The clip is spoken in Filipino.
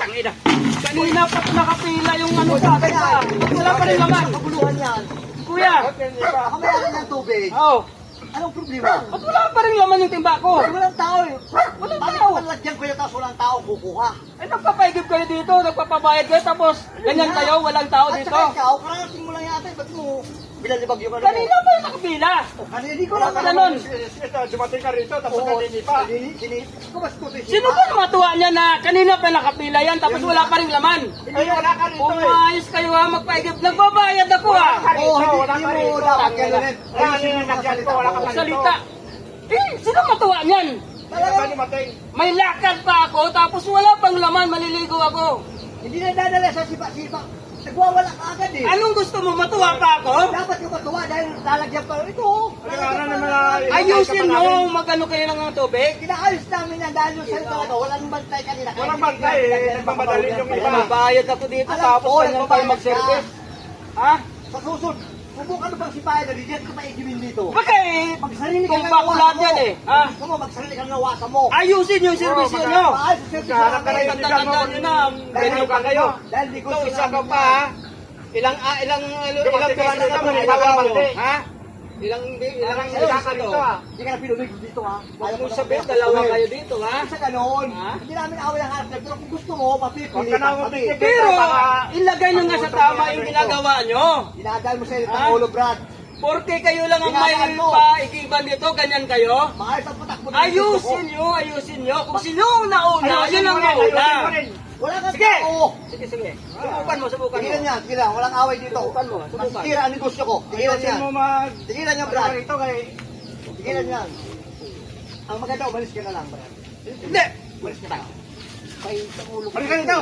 Tangina. Kanina pa nakapila yung ano sa akin. Wala pa rin laman. Kapuluhan yan. Kuya. Ako may akin ng tubig. Oh. Anong problema? Ba't wala pa rin laman yung timba ko? Ay, walang tao eh. Walang Bakit tao. malagyan ko yung tapos walang tao kukuha? Eh, nagpapaigib kayo dito, nagpapabayad kayo, tapos ganyan kayo, walang tao At dito. saka ikaw, kararating mo lang yata eh. Ba't mo bilalibag yung ano mo? Kanina pa yung nakapila. Kanina, hindi ko Wala lang ka ganun. Dumating ka rito, tapos Oo, nandini pa. Ko mas ko Sino ba namatuwa niya na kanina pa nakapila yan, tapos wala pa rin laman? Ay, wala ka rito eh. Umayos kayo ha, magpaigib. Nagbabayad ako ha. Oo, hindi Wala ka mo rito. dapat ganunin. Wala ka rito. Nagyan ko, wala ka rito. Salita. Eh, sino matuwa niyan? Hindi ka dumating. May lakad pa ako, tapos wala pang laman, maliligo ako. Hindi na dadala sa sipa-sipa. Nagwawala ka agad eh. Anong gusto mo, matuwa pa ako? Dapat yung matuwa dahil lalagyan pa ito. Kailangan naman na- Ayusin mo, magano kayo ng tubig. Kinaayos namin yan dahil yung sa'yo talaga, walang bantay kanina. Walang bantay eh. Nagmamadali yung iba. Magbayad ako dito, Alam tapos ko, ganyan tayo nagbabayad mag-service. ka. Ha? Sa susunod, subukan mo bang sipayan na rin, ko maigibin dito. Bakit? Pag sarili ka Kung ng bakulat nawasan yan mo. eh. Ha? Gusto mo, magsarili ka ng nawasan mo. Ayusin yung service nyo. Maayos yung service Kaharap ka namin. rin. Tanda-tanda nyo na. Ganyan ka kayo. Dahil di ko Ito, isa ka sinabi pa na- ha. Ilang Dumating beses ka na dito, ito maliligo nagawa mo. ka. Ha? Ilang Parang beses isa ka na ito. dito ah. Hindi ka na pinumig dito ha. Huwag Ayaw mo ko na sabihin, magpapatuloy. dalawa kayo dito ha. Sa ganon, Ha? hindi namin away ang harap pero kung gusto mo, mapipili Huwag ka na kami. umipigil. Pero ilagay nyo nga sa tama yung ginagawa nyo. Dinadal mo sa iyo Ha? ng ulo, Brad. Porke kayo lang ang may Ginagawa mo. paikiban dito, ganyan kayo. Maayos ang patakbo ng Ayusin nyo. Kung sino ang nauna, yun ang nauna. Wala kang Sige. tao. Sige. Subukan mo. Tigilan yan, tigilan. Walang away dito. Subukan mo, subukan. Masisira ang negosyo ko. Tigilan yan. Ayusin mo mag... Tigilan yan, Brad. Rito kay... Tigilan yan. Ang maganda, umalis ka na lang, Brad. Hindi. Umalis ka na. May sa ulo ko. Balik ka dito.